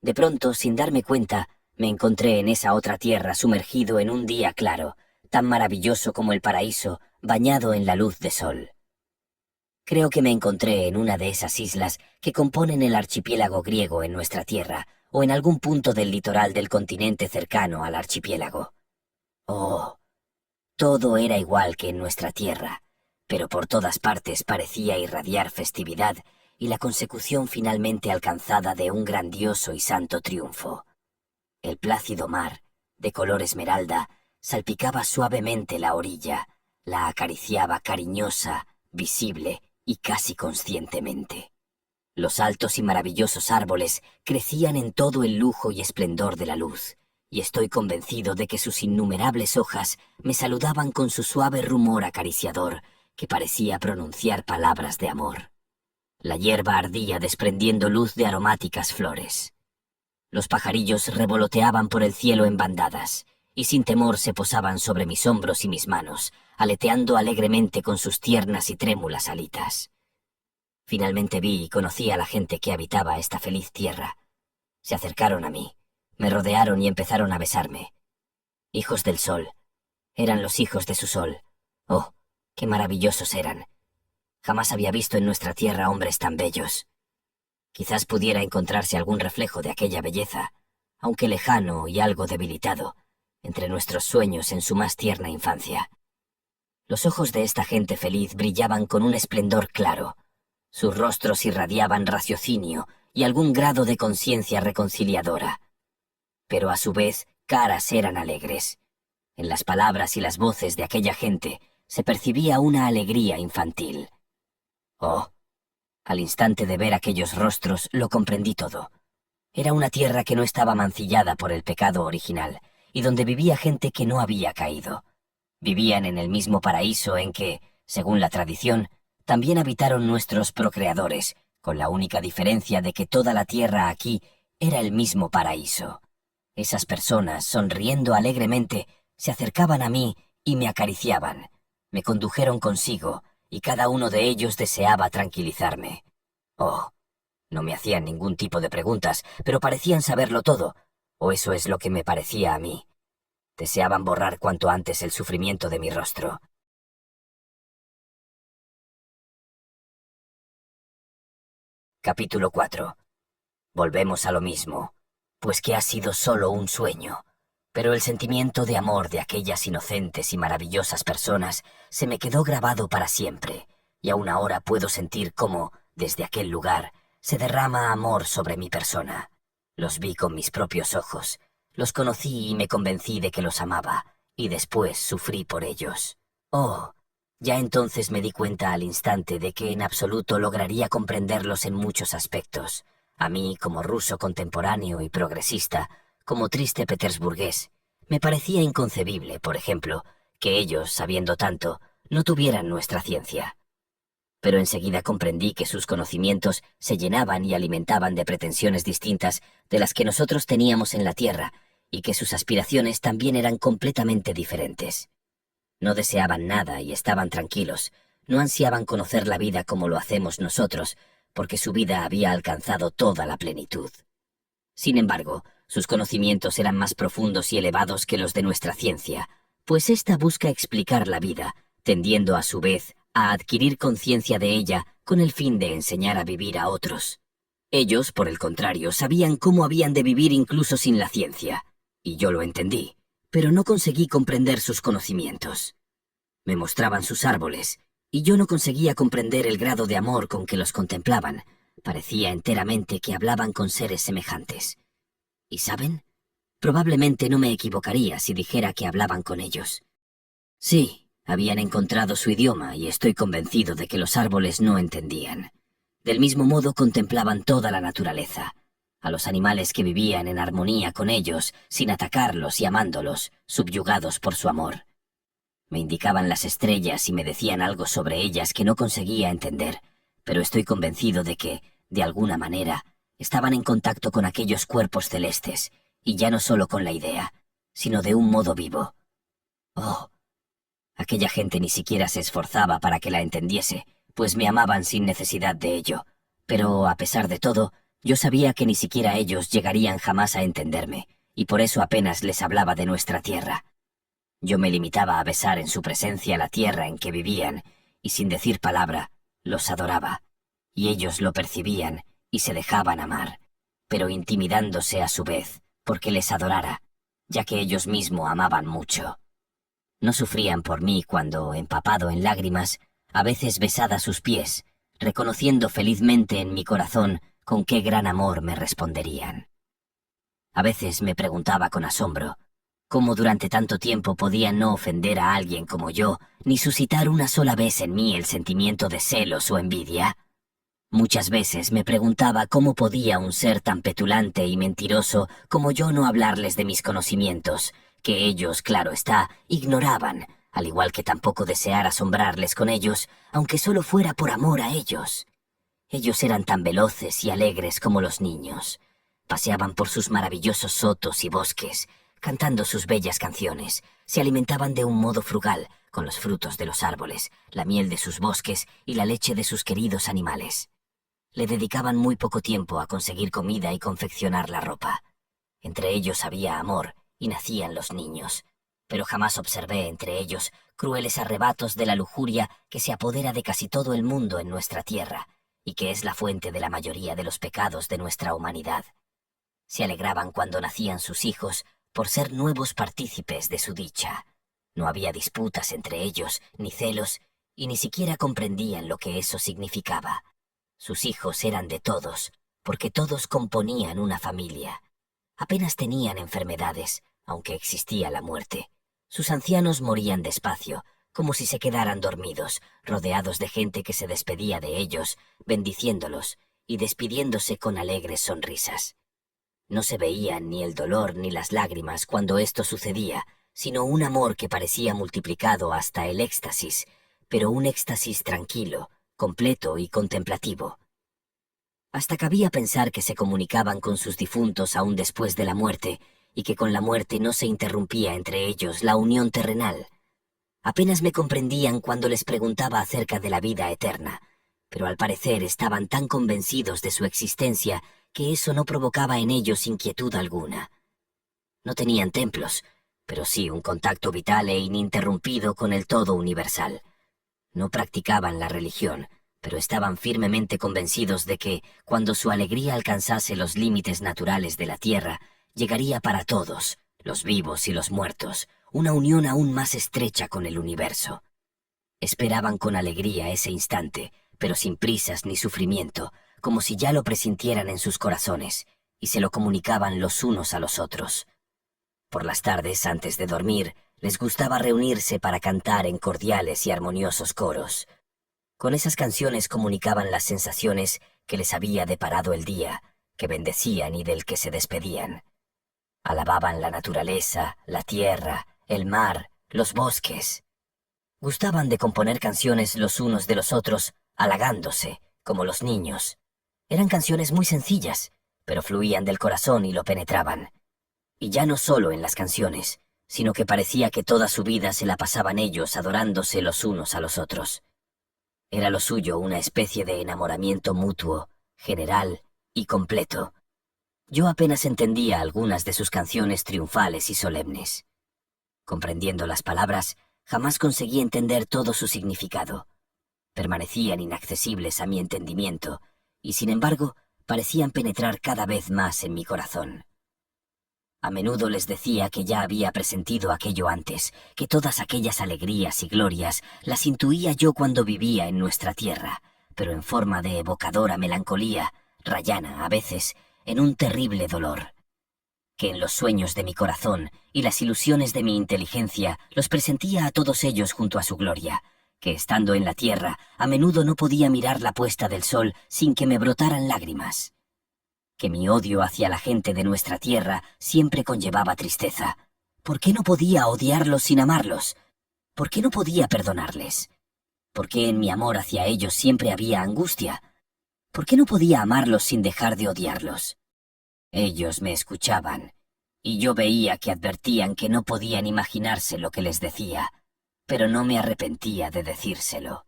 De pronto, sin darme cuenta, me encontré en esa otra tierra sumergido en un día claro, tan maravilloso como el paraíso, bañado en la luz de sol. Creo que me encontré en una de esas islas que componen el archipiélago griego en nuestra tierra, o en algún punto del litoral del continente cercano al archipiélago. Oh, todo era igual que en nuestra tierra, pero por todas partes parecía irradiar festividad y la consecución finalmente alcanzada de un grandioso y santo triunfo. El plácido mar, de color esmeralda, salpicaba suavemente la orilla, la acariciaba cariñosa, visible y casi conscientemente. Los altos y maravillosos árboles crecían en todo el lujo y esplendor de la luz, y estoy convencido de que sus innumerables hojas me saludaban con su suave rumor acariciador, que parecía pronunciar palabras de amor. La hierba ardía desprendiendo luz de aromáticas flores. Los pajarillos revoloteaban por el cielo en bandadas, y sin temor se posaban sobre mis hombros y mis manos, aleteando alegremente con sus tiernas y trémulas alitas. Finalmente vi y conocí a la gente que habitaba esta feliz tierra. Se acercaron a mí, me rodearon y empezaron a besarme. Hijos del sol. Eran los hijos de su sol. Oh, Qué maravillosos eran. Jamás había visto en nuestra tierra hombres tan bellos. Quizás pudiera encontrarse algún reflejo de aquella belleza, aunque lejano y algo debilitado, entre nuestros sueños en su más tierna infancia. Los ojos de esta gente feliz brillaban con un esplendor claro. Sus rostros irradiaban raciocinio y algún grado de conciencia reconciliadora. Pero a su vez, caras eran alegres. En las palabras y las voces de aquella gente se percibía una alegría infantil. Oh, al instante de ver aquellos rostros lo comprendí todo. Era una tierra que no estaba mancillada por el pecado original, y donde vivía gente que no había caído. Vivían en el mismo paraíso en que, según la tradición, también habitaron nuestros procreadores, con la única diferencia de que toda la tierra aquí era el mismo paraíso. Esas personas, sonriendo alegremente, se acercaban a mí y me acariciaban. Me condujeron consigo, y cada uno de ellos deseaba tranquilizarme. Oh, no me hacían ningún tipo de preguntas, pero parecían saberlo todo, o eso es lo que me parecía a mí. Deseaban borrar cuanto antes el sufrimiento de mi rostro. Capítulo 4. Volvemos a lo mismo, pues que ha sido solo un sueño, pero el sentimiento de amor de aquellas inocentes y maravillosas personas se me quedó grabado para siempre, y aún ahora puedo sentir cómo, desde aquel lugar, se derrama amor sobre mi persona. Los vi con mis propios ojos, los conocí y me convencí de que los amaba, y después sufrí por ellos. Oh, ya entonces me di cuenta al instante de que en absoluto lograría comprenderlos en muchos aspectos. A mí, como ruso contemporáneo y progresista, como triste petersburgués, me parecía inconcebible, por ejemplo, que ellos, sabiendo tanto, no tuvieran nuestra ciencia. Pero enseguida comprendí que sus conocimientos se llenaban y alimentaban de pretensiones distintas de las que nosotros teníamos en la tierra, y que sus aspiraciones también eran completamente diferentes. No deseaban nada y estaban tranquilos, no ansiaban conocer la vida como lo hacemos nosotros, porque su vida había alcanzado toda la plenitud. Sin embargo, sus conocimientos eran más profundos y elevados que los de nuestra ciencia, pues ésta busca explicar la vida, tendiendo a su vez a adquirir conciencia de ella con el fin de enseñar a vivir a otros. Ellos, por el contrario, sabían cómo habían de vivir incluso sin la ciencia, y yo lo entendí, pero no conseguí comprender sus conocimientos. Me mostraban sus árboles, y yo no conseguía comprender el grado de amor con que los contemplaban. Parecía enteramente que hablaban con seres semejantes. ¿Y saben? Probablemente no me equivocaría si dijera que hablaban con ellos. Sí, habían encontrado su idioma y estoy convencido de que los árboles no entendían. Del mismo modo contemplaban toda la naturaleza, a los animales que vivían en armonía con ellos, sin atacarlos y amándolos, subyugados por su amor. Me indicaban las estrellas y me decían algo sobre ellas que no conseguía entender, pero estoy convencido de que, de alguna manera, estaban en contacto con aquellos cuerpos celestes, y ya no solo con la idea, sino de un modo vivo. Oh, aquella gente ni siquiera se esforzaba para que la entendiese, pues me amaban sin necesidad de ello, pero, a pesar de todo, yo sabía que ni siquiera ellos llegarían jamás a entenderme, y por eso apenas les hablaba de nuestra tierra. Yo me limitaba a besar en su presencia la tierra en que vivían, y sin decir palabra, los adoraba, y ellos lo percibían y se dejaban amar, pero intimidándose a su vez, porque les adorara, ya que ellos mismos amaban mucho. No sufrían por mí cuando, empapado en lágrimas, a veces besaba sus pies, reconociendo felizmente en mi corazón con qué gran amor me responderían. A veces me preguntaba con asombro, cómo durante tanto tiempo podía no ofender a alguien como yo, ni suscitar una sola vez en mí el sentimiento de celos o envidia. Muchas veces me preguntaba cómo podía un ser tan petulante y mentiroso como yo no hablarles de mis conocimientos, que ellos, claro está, ignoraban, al igual que tampoco desear asombrarles con ellos, aunque solo fuera por amor a ellos. Ellos eran tan veloces y alegres como los niños. Paseaban por sus maravillosos sotos y bosques, cantando sus bellas canciones, se alimentaban de un modo frugal, con los frutos de los árboles, la miel de sus bosques y la leche de sus queridos animales. Le dedicaban muy poco tiempo a conseguir comida y confeccionar la ropa. Entre ellos había amor, y nacían los niños. pero jamás observé entre ellos crueles arrebatos de la lujuria que se apodera de casi todo el mundo en nuestra tierra, y que es la fuente de la mayoría de los pecados de nuestra humanidad. Se alegraban cuando nacían sus hijos por ser nuevos partícipes de su dicha. No había disputas entre ellos, ni celos, y ni siquiera comprendían lo que eso significaba. Sus hijos eran de todos, porque todos componían una familia. Apenas tenían enfermedades, aunque existía la muerte. Sus ancianos morían despacio, como si se quedaran dormidos, rodeados de gente que se despedía de ellos, bendiciéndolos y despidiéndose con alegres sonrisas. No se veían ni el dolor ni las lágrimas cuando esto sucedía, sino un amor que parecía multiplicado hasta el éxtasis, pero un éxtasis tranquilo, completo y contemplativo. Hasta cabía pensar que se comunicaban con sus difuntos aún después de la muerte, y que con la muerte no se interrumpía entre ellos la unión terrenal. Apenas me comprendían cuando les preguntaba acerca de la vida eterna, pero al parecer estaban tan convencidos de su existencia que eso no provocaba en ellos inquietud alguna. No tenían templos, pero sí un contacto vital e ininterrumpido con el todo universal. No practicaban la religión, pero estaban firmemente convencidos de que, cuando su alegría alcanzase los límites naturales de la tierra, llegaría para todos, los vivos y los muertos, una unión aún más estrecha con el universo. Esperaban con alegría ese instante, pero sin prisas ni sufrimiento, como si ya lo presintieran en sus corazones, y se lo comunicaban los unos a los otros. Por las tardes, antes de dormir, les gustaba reunirse para cantar en cordiales y armoniosos coros. Con esas canciones comunicaban las sensaciones que les había deparado el día, que bendecían y del que se despedían. Alababan la naturaleza, la tierra, el mar, los bosques. Gustaban de componer canciones los unos de los otros, halagándose, como los niños. Eran canciones muy sencillas, pero fluían del corazón y lo penetraban. Y ya no solo en las canciones, sino que parecía que toda su vida se la pasaban ellos adorándose los unos a los otros. Era lo suyo una especie de enamoramiento mutuo, general y completo. Yo apenas entendía algunas de sus canciones triunfales y solemnes. Comprendiendo las palabras, jamás conseguí entender todo su significado. Permanecían inaccesibles a mi entendimiento, y sin embargo, parecían penetrar cada vez más en mi corazón. A menudo les decía que ya había presentido aquello antes, que todas aquellas alegrías y glorias las intuía yo cuando vivía en nuestra tierra, pero en forma de evocadora melancolía, rayana a veces, en un terrible dolor. Que en los sueños de mi corazón y las ilusiones de mi inteligencia los presentía a todos ellos junto a su gloria, que estando en la tierra a menudo no podía mirar la puesta del sol sin que me brotaran lágrimas. Que mi odio hacia la gente de nuestra tierra siempre conllevaba tristeza. ¿Por qué no podía odiarlos sin amarlos? ¿Por qué no podía perdonarles? ¿Por qué en mi amor hacia ellos siempre había angustia? ¿Por qué no podía amarlos sin dejar de odiarlos? Ellos me escuchaban, y yo veía que advertían que no podían imaginarse lo que les decía, pero no me arrepentía de decírselo.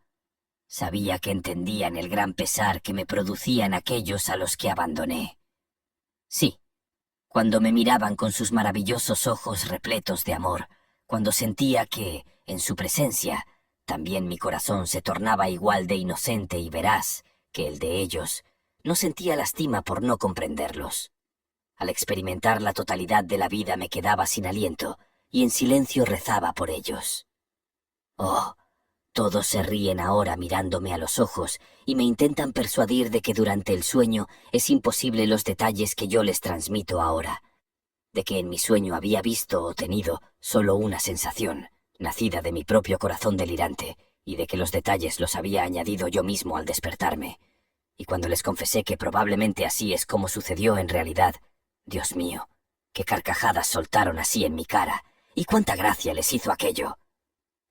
Sabía que entendían el gran pesar que me producían aquellos a los que abandoné. Sí, cuando me miraban con sus maravillosos ojos repletos de amor, cuando sentía que, en su presencia, también mi corazón se tornaba igual de inocente y veraz que el de ellos, no sentía lástima por no comprenderlos. Al experimentar la totalidad de la vida me quedaba sin aliento, y en silencio rezaba por ellos. Oh, todos se ríen ahora mirándome a los ojos y me intentan persuadir de que durante el sueño es imposible los detalles que yo les transmito ahora, de que en mi sueño había visto o tenido solo una sensación, nacida de mi propio corazón delirante, y de que los detalles los había añadido yo mismo al despertarme. Y cuando les confesé que probablemente así es como sucedió en realidad, Dios mío, qué carcajadas soltaron así en mi cara, y cuánta gracia les hizo aquello.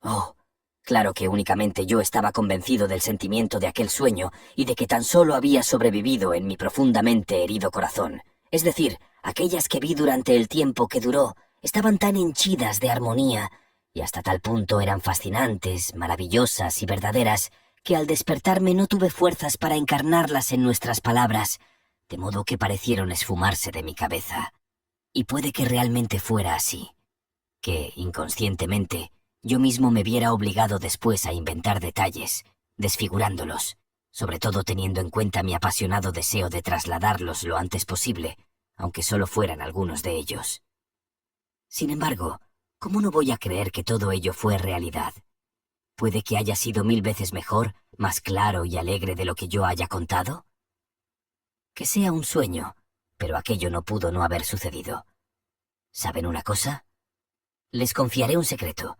Oh, claro que únicamente yo estaba convencido del sentimiento de aquel sueño y de que tan solo había sobrevivido en mi profundamente herido corazón. Es decir, aquellas que vi durante el tiempo que duró estaban tan henchidas de armonía y hasta tal punto eran fascinantes, maravillosas y verdaderas que al despertarme no tuve fuerzas para encarnarlas en nuestras palabras, de modo que parecieron esfumarse de mi cabeza. Y puede que realmente fuera así. que, inconscientemente, yo mismo me viera obligado después a inventar detalles, desfigurándolos, sobre todo teniendo en cuenta mi apasionado deseo de trasladarlos lo antes posible, aunque solo fueran algunos de ellos. Sin embargo, ¿cómo no voy a creer que todo ello fue realidad? ¿Puede que haya sido 1000 veces mejor, más claro y alegre de lo que yo haya contado? Que sea un sueño, pero aquello no pudo no haber sucedido. ¿Saben una cosa? Les confiaré un secreto.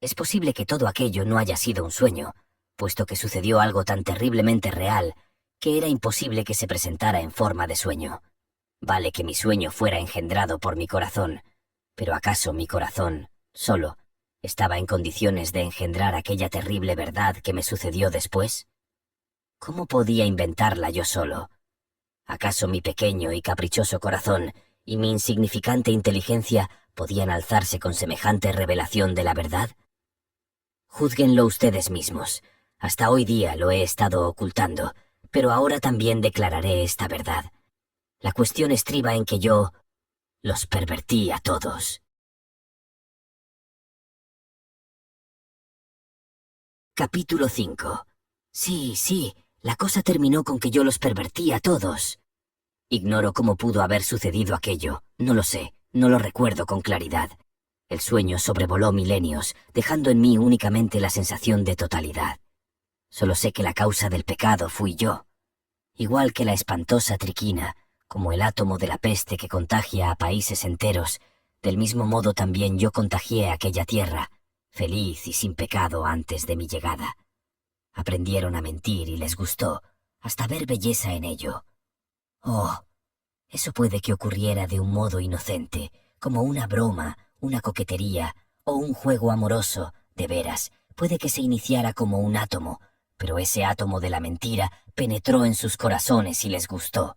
Es posible que todo aquello no haya sido un sueño, puesto que sucedió algo tan terriblemente real que era imposible que se presentara en forma de sueño. Vale que mi sueño fuera engendrado por mi corazón, pero ¿acaso mi corazón, solo, estaba en condiciones de engendrar aquella terrible verdad que me sucedió después? ¿Cómo podía inventarla yo solo? ¿Acaso mi pequeño y caprichoso corazón y mi insignificante inteligencia podían alzarse con semejante revelación de la verdad? Júzguenlo ustedes mismos. Hasta hoy día lo he estado ocultando, pero ahora también declararé esta verdad. La cuestión estriba en que yo los pervertí a todos. Capítulo 5. Sí, la cosa terminó con que yo los pervertí a todos. Ignoro cómo pudo haber sucedido aquello, no lo sé, no lo recuerdo con claridad. El sueño sobrevoló milenios, dejando en mí únicamente la sensación de totalidad. Solo sé que la causa del pecado fui yo. Igual que la espantosa triquina, como el átomo de la peste que contagia a países enteros, del mismo modo también yo contagié aquella tierra, feliz y sin pecado antes de mi llegada. Aprendieron a mentir y les gustó, hasta ver belleza en ello. Oh, eso puede que ocurriera de un modo inocente, como una broma, una coquetería o un juego amoroso, de veras, puede que se iniciara como un átomo, pero ese átomo de la mentira penetró en sus corazones y les gustó.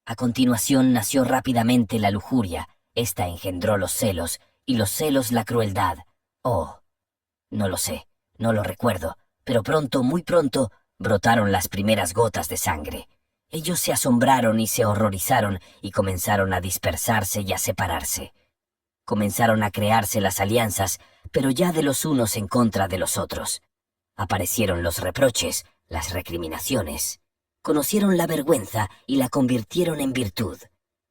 A continuación nació rápidamente la lujuria, esta engendró los celos, y los celos la crueldad. Oh, no lo sé, no lo recuerdo, pero pronto, muy pronto, brotaron las primeras gotas de sangre. Ellos se asombraron y se horrorizaron y comenzaron a dispersarse y a separarse. Comenzaron a crearse las alianzas, pero ya de los unos en contra de los otros. Aparecieron los reproches, las recriminaciones. Conocieron la vergüenza y la convirtieron en virtud.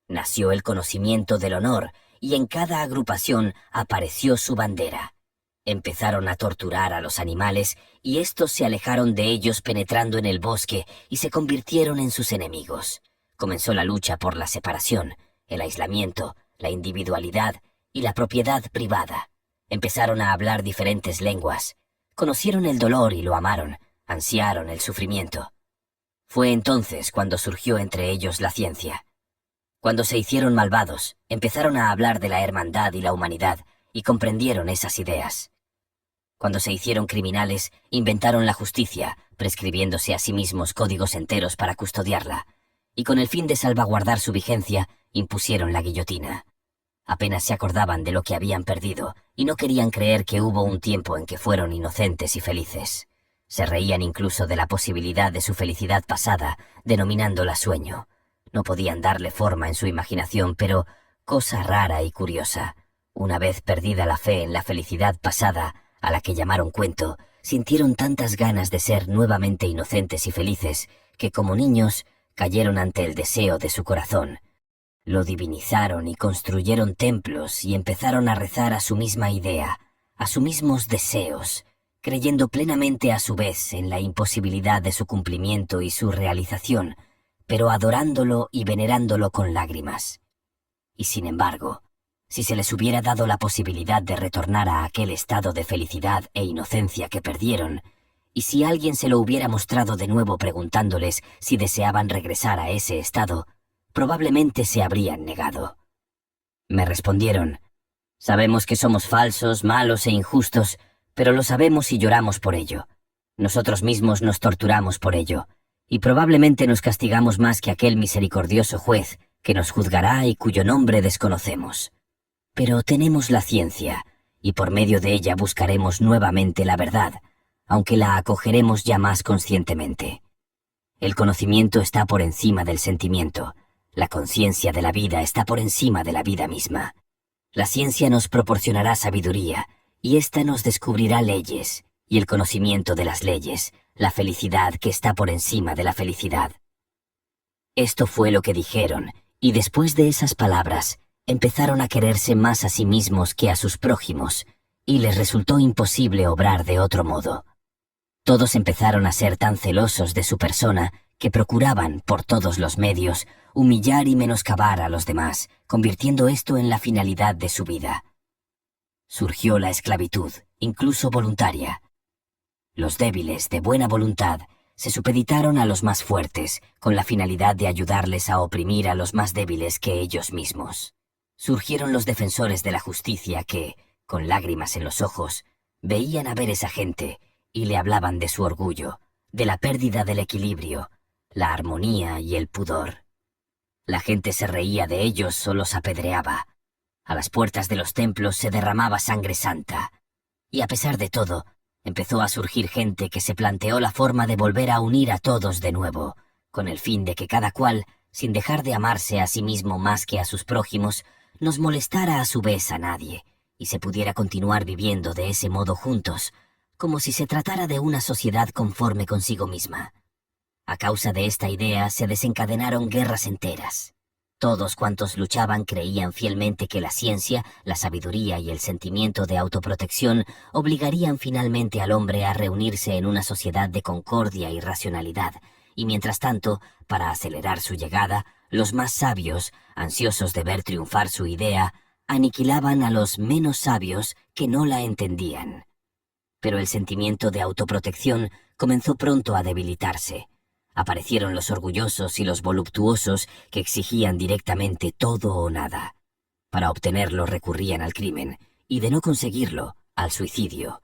Nació el conocimiento del honor, y en cada agrupación apareció su bandera. Empezaron a torturar a los animales, y estos se alejaron de ellos penetrando en el bosque y se convirtieron en sus enemigos. Comenzó la lucha por la separación, el aislamiento, la individualidad y la propiedad privada. Empezaron a hablar diferentes lenguas. Conocieron el dolor y lo amaron, ansiaron el sufrimiento. Fue entonces cuando surgió entre ellos la ciencia. Cuando se hicieron malvados, empezaron a hablar de la hermandad y la humanidad, y comprendieron esas ideas. Cuando se hicieron criminales, inventaron la justicia, prescribiéndose a sí mismos códigos enteros para custodiarla, y con el fin de salvaguardar su vigencia, impusieron la guillotina. Apenas se acordaban de lo que habían perdido, y no querían creer que hubo un tiempo en que fueron inocentes y felices. Se reían incluso de la posibilidad de su felicidad pasada, denominándola sueño. No podían darle forma en su imaginación, pero, cosa rara y curiosa, una vez perdida la fe en la felicidad pasada, a la que llamaron cuento, sintieron tantas ganas de ser nuevamente inocentes y felices, que como niños cayeron ante el deseo de su corazón. Lo divinizaron y construyeron templos y empezaron a rezar a su misma idea, a sus mismos deseos, creyendo plenamente a su vez en la imposibilidad de su cumplimiento y su realización, pero adorándolo y venerándolo con lágrimas. Y sin embargo, si se les hubiera dado la posibilidad de retornar a aquel estado de felicidad e inocencia que perdieron, y si alguien se lo hubiera mostrado de nuevo preguntándoles si deseaban regresar a ese estado, probablemente se habrían negado. Me respondieron: «Sabemos que somos falsos, malos e injustos, pero lo sabemos y lloramos por ello. Nosotros mismos nos torturamos por ello, y probablemente nos castigamos más que aquel misericordioso juez que nos juzgará y cuyo nombre desconocemos. Pero tenemos la ciencia, y por medio de ella buscaremos nuevamente la verdad, aunque la acogeremos ya más conscientemente. El conocimiento está por encima del sentimiento, la conciencia de la vida está por encima de la vida misma. La ciencia nos proporcionará sabiduría, y ésta nos descubrirá leyes, y el conocimiento de las leyes, la felicidad que está por encima de la felicidad. Esto fue lo que dijeron, y después de esas palabras, empezaron a quererse más a sí mismos que a sus prójimos, y les resultó imposible obrar de otro modo. Todos empezaron a ser tan celosos de su persona que procuraban, por todos los medios, humillar y menoscabar a los demás, convirtiendo esto en la finalidad de su vida. Surgió la esclavitud, incluso voluntaria. Los débiles, de buena voluntad, se supeditaron a los más fuertes, con la finalidad de ayudarles a oprimir a los más débiles que ellos mismos. Surgieron los defensores de la justicia que, con lágrimas en los ojos, veían a ver esa gente y le hablaban de su orgullo, de la pérdida del equilibrio, la armonía y el pudor. La gente se reía de ellos o los apedreaba. A las puertas de los templos se derramaba sangre santa. Y a pesar de todo, empezó a surgir gente que se planteó la forma de volver a unir a todos de nuevo, con el fin de que cada cual, sin dejar de amarse a sí mismo más que a sus prójimos, nos molestara a su vez a nadie, y se pudiera continuar viviendo de ese modo juntos, como si se tratara de una sociedad conforme consigo misma. A causa de esta idea se desencadenaron guerras enteras. Todos cuantos luchaban creían fielmente que la ciencia, la sabiduría y el sentimiento de autoprotección obligarían finalmente al hombre a reunirse en una sociedad de concordia y racionalidad, y mientras tanto, para acelerar su llegada, los más sabios, ansiosos de ver triunfar su idea, aniquilaban a los menos sabios que no la entendían. Pero el sentimiento de autoprotección comenzó pronto a debilitarse. Aparecieron los orgullosos y los voluptuosos que exigían directamente todo o nada. Para obtenerlo recurrían al crimen, y de no conseguirlo, al suicidio.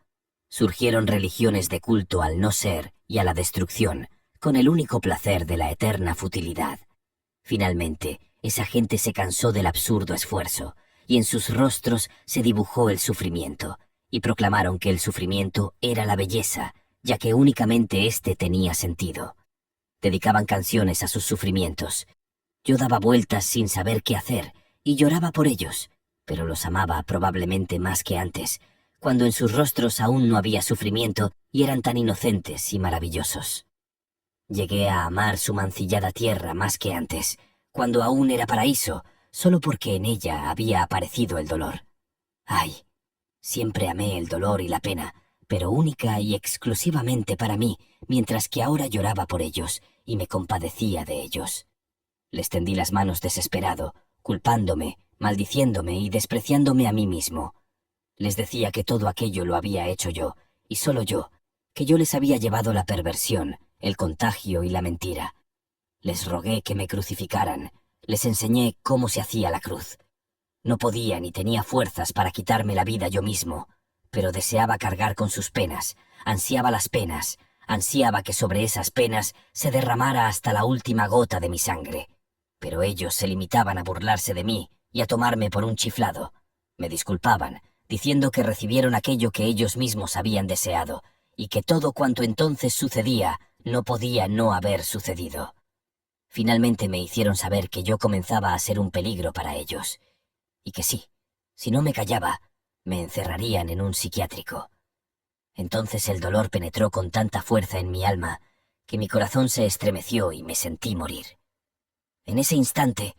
Surgieron religiones de culto al no ser y a la destrucción, con el único placer de la eterna futilidad. Finalmente, esa gente se cansó del absurdo esfuerzo, y en sus rostros se dibujó el sufrimiento, y proclamaron que el sufrimiento era la belleza, ya que únicamente éste tenía sentido. Dedicaban canciones a sus sufrimientos. Yo daba vueltas sin saber qué hacer, y lloraba por ellos, pero los amaba probablemente más que antes, cuando en sus rostros aún no había sufrimiento y eran tan inocentes y maravillosos. Llegué a amar su mancillada tierra más que antes, cuando aún era paraíso, solo porque en ella había aparecido el dolor. ¡Ay! Siempre amé el dolor y la pena, pero única y exclusivamente para mí, mientras que ahora lloraba por ellos y me compadecía de ellos. Les tendí las manos desesperado, culpándome, maldiciéndome y despreciándome a mí mismo. Les decía que todo aquello lo había hecho yo, y solo yo, que yo les había llevado la perversión, el contagio y la mentira. Les rogué que me crucificaran, les enseñé cómo se hacía la cruz. No podía ni tenía fuerzas para quitarme la vida yo mismo, pero deseaba cargar con sus penas, ansiaba las penas, ansiaba que sobre esas penas se derramara hasta la última gota de mi sangre. Pero ellos se limitaban a burlarse de mí y a tomarme por un chiflado. Me disculpaban, diciendo que recibieron aquello que ellos mismos habían deseado, y que todo cuanto entonces sucedía no podía no haber sucedido. Finalmente me hicieron saber que yo comenzaba a ser un peligro para ellos, y que sí, si no me callaba, me encerrarían en un psiquiátrico. Entonces el dolor penetró con tanta fuerza en mi alma que mi corazón se estremeció y me sentí morir. En ese instante,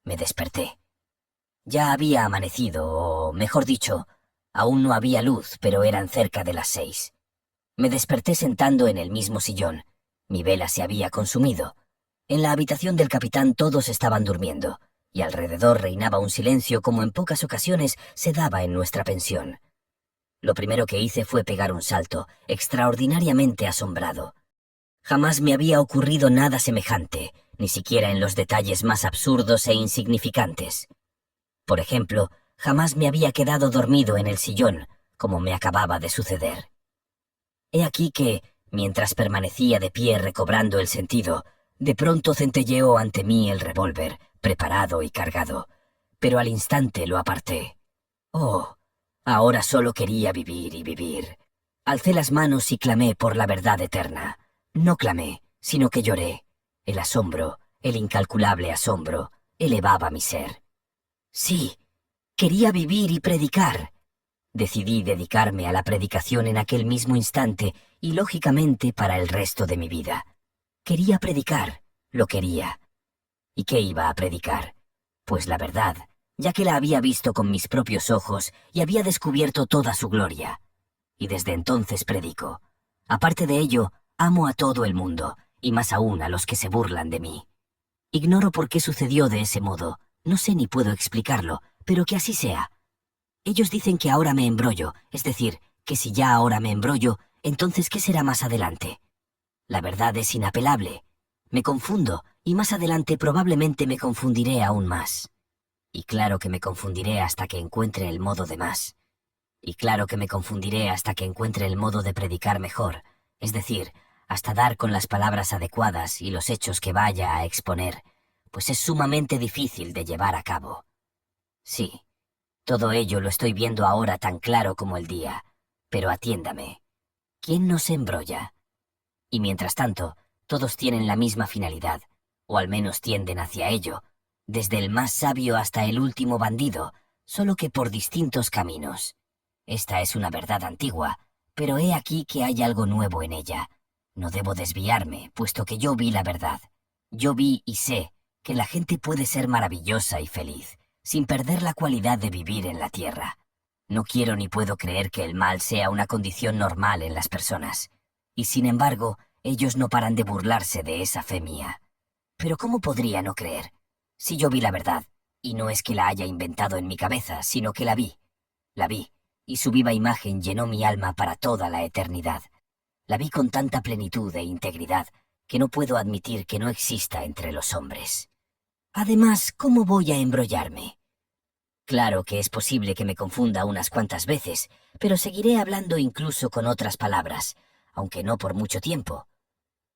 me desperté. Ya había amanecido, o mejor dicho, aún no había luz, pero eran cerca de las 6. Me desperté sentando en el mismo sillón. Mi vela se había consumido. En la habitación del capitán todos estaban durmiendo, y alrededor reinaba un silencio como en pocas ocasiones se daba en nuestra pensión. Lo primero que hice fue pegar un salto, extraordinariamente asombrado. Jamás me había ocurrido nada semejante, ni siquiera en los detalles más absurdos e insignificantes. Por ejemplo, jamás me había quedado dormido en el sillón, como me acababa de suceder. He aquí que, mientras permanecía de pie recobrando el sentido, de pronto centelleó ante mí el revólver, preparado y cargado, pero al instante lo aparté. ¡Oh! Ahora solo quería vivir y vivir. Alcé las manos y clamé por la verdad eterna. No clamé, sino que lloré. El asombro, el incalculable asombro, elevaba mi ser. Sí, quería vivir y predicar. Decidí dedicarme a la predicación en aquel mismo instante y, lógicamente, para el resto de mi vida. Quería predicar, lo quería. ¿Y qué iba a predicar? Pues la verdad, ya que la había visto con mis propios ojos y había descubierto toda su gloria. Y desde entonces predico. Aparte de ello, amo a todo el mundo, y más aún a los que se burlan de mí. Ignoro por qué sucedió de ese modo, no sé ni puedo explicarlo, pero que así sea. Ellos dicen que ahora me embrollo, es decir, que si ya ahora me embrollo, entonces ¿qué será más adelante? La verdad es inapelable. Me confundo, y más adelante probablemente me confundiré aún más. Y claro que me confundiré hasta que encuentre el modo de más. Y claro que me confundiré hasta que encuentre el modo de predicar mejor, es decir, hasta dar con las palabras adecuadas y los hechos que vaya a exponer, pues es sumamente difícil de llevar a cabo. Sí, todo ello lo estoy viendo ahora tan claro como el día, pero atiéndame. ¿Quién no se embrolla? Y mientras tanto, todos tienen la misma finalidad, o al menos tienden hacia ello, desde el más sabio hasta el último bandido, solo que por distintos caminos. Esta es una verdad antigua, pero he aquí que hay algo nuevo en ella. No debo desviarme, puesto que yo vi la verdad. Yo vi y sé que la gente puede ser maravillosa y feliz, sin perder la cualidad de vivir en la tierra. No quiero ni puedo creer que el mal sea una condición normal en las personas. Y sin embargo, ellos no paran de burlarse de esa fe mía. Pero ¿cómo podría no creer? Si yo vi la verdad, y no es que la haya inventado en mi cabeza, sino que la vi. La vi, y su viva imagen llenó mi alma para toda la eternidad. La vi con tanta plenitud e integridad que no puedo admitir que no exista entre los hombres. Además, ¿cómo voy a embrollarme? Claro que es posible que me confunda unas cuantas veces, pero seguiré hablando incluso con otras palabras, aunque no por mucho tiempo.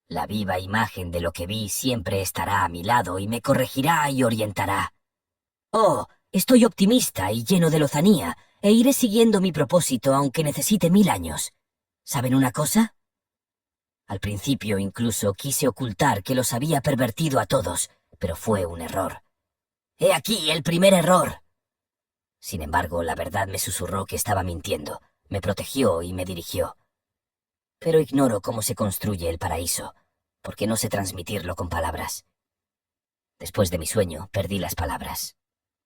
La viva imagen de lo que vi siempre estará a mi lado y me corregirá y orientará. Oh, estoy optimista y lleno de lozanía, e iré siguiendo mi propósito aunque necesite 1000 años. ¿Saben una cosa? Al principio incluso quise ocultar que los había pervertido a todos, pero fue un error. ¡He aquí el primer error! Sin embargo, la verdad me susurró que estaba mintiendo, me protegió y me dirigió. Pero ignoro cómo se construye el paraíso, porque no sé transmitirlo con palabras. Después de mi sueño, perdí las palabras.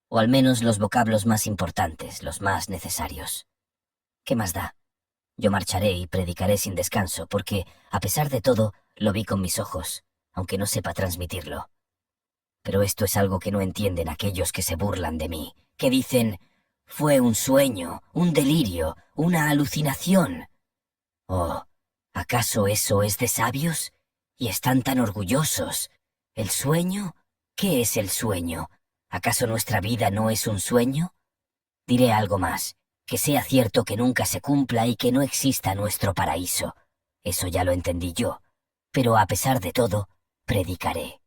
O al menos los vocablos más importantes, los más necesarios. ¿Qué más da? Yo marcharé y predicaré sin descanso, porque, a pesar de todo, lo vi con mis ojos, aunque no sepa transmitirlo. Pero esto es algo que no entienden aquellos que se burlan de mí, que dicen, fue un sueño, un delirio, una alucinación. Oh, ¿acaso eso es de sabios? Y están tan orgullosos. ¿El sueño? ¿Qué es el sueño? ¿Acaso nuestra vida no es un sueño? Diré algo más, que sea cierto que nunca se cumpla y que no exista nuestro paraíso. Eso ya lo entendí yo, pero a pesar de todo, predicaré.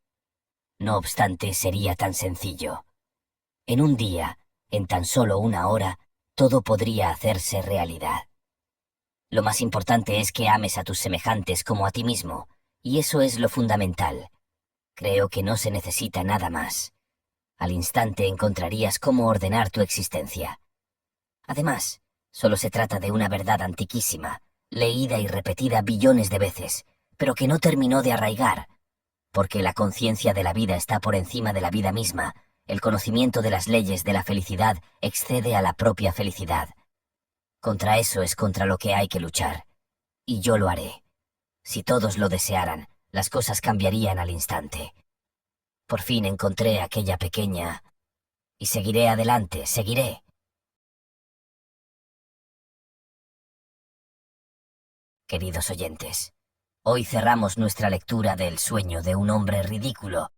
No obstante, sería tan sencillo. En un día, en tan solo una hora, todo podría hacerse realidad. Lo más importante es que ames a tus semejantes como a ti mismo, y eso es lo fundamental. Creo que no se necesita nada más. Al instante encontrarías cómo ordenar tu existencia. Además, solo se trata de una verdad antiquísima, leída y repetida billones de veces, pero que no terminó de arraigar, porque la conciencia de la vida está por encima de la vida misma. El conocimiento de las leyes de la felicidad excede a la propia felicidad. Contra eso es contra lo que hay que luchar. Y yo lo haré. Si todos lo desearan, las cosas cambiarían al instante. Por fin encontré aquella pequeña... Y seguiré adelante, seguiré. Queridos oyentes, hoy cerramos nuestra lectura del sueño de un hombre ridículo,